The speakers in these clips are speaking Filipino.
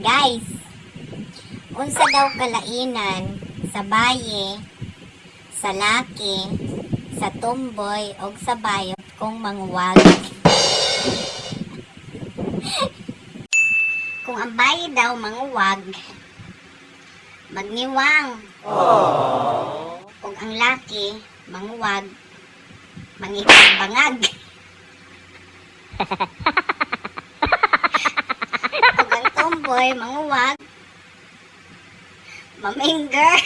Guys, unsa daw kalainan sa baye, sa laki, sa tumboy o sa bayot kung manguwag? Kung ang baye daw manguwag, magniwang. Kung ang laki manguwag, mangikabangag. Kung ang tumboy manguwag, maminger.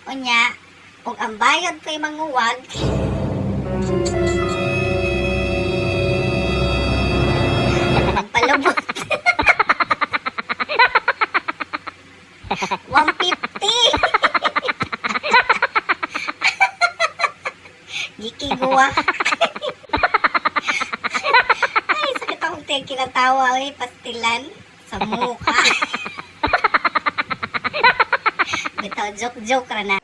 Unya, kung ang bayod ko'y manguwag, magpalubot. 150. Gikiguwa. Ay, sakit akong kinatawa. Ay, pastilan sa mukha. Bitaw, joke-joke ra na.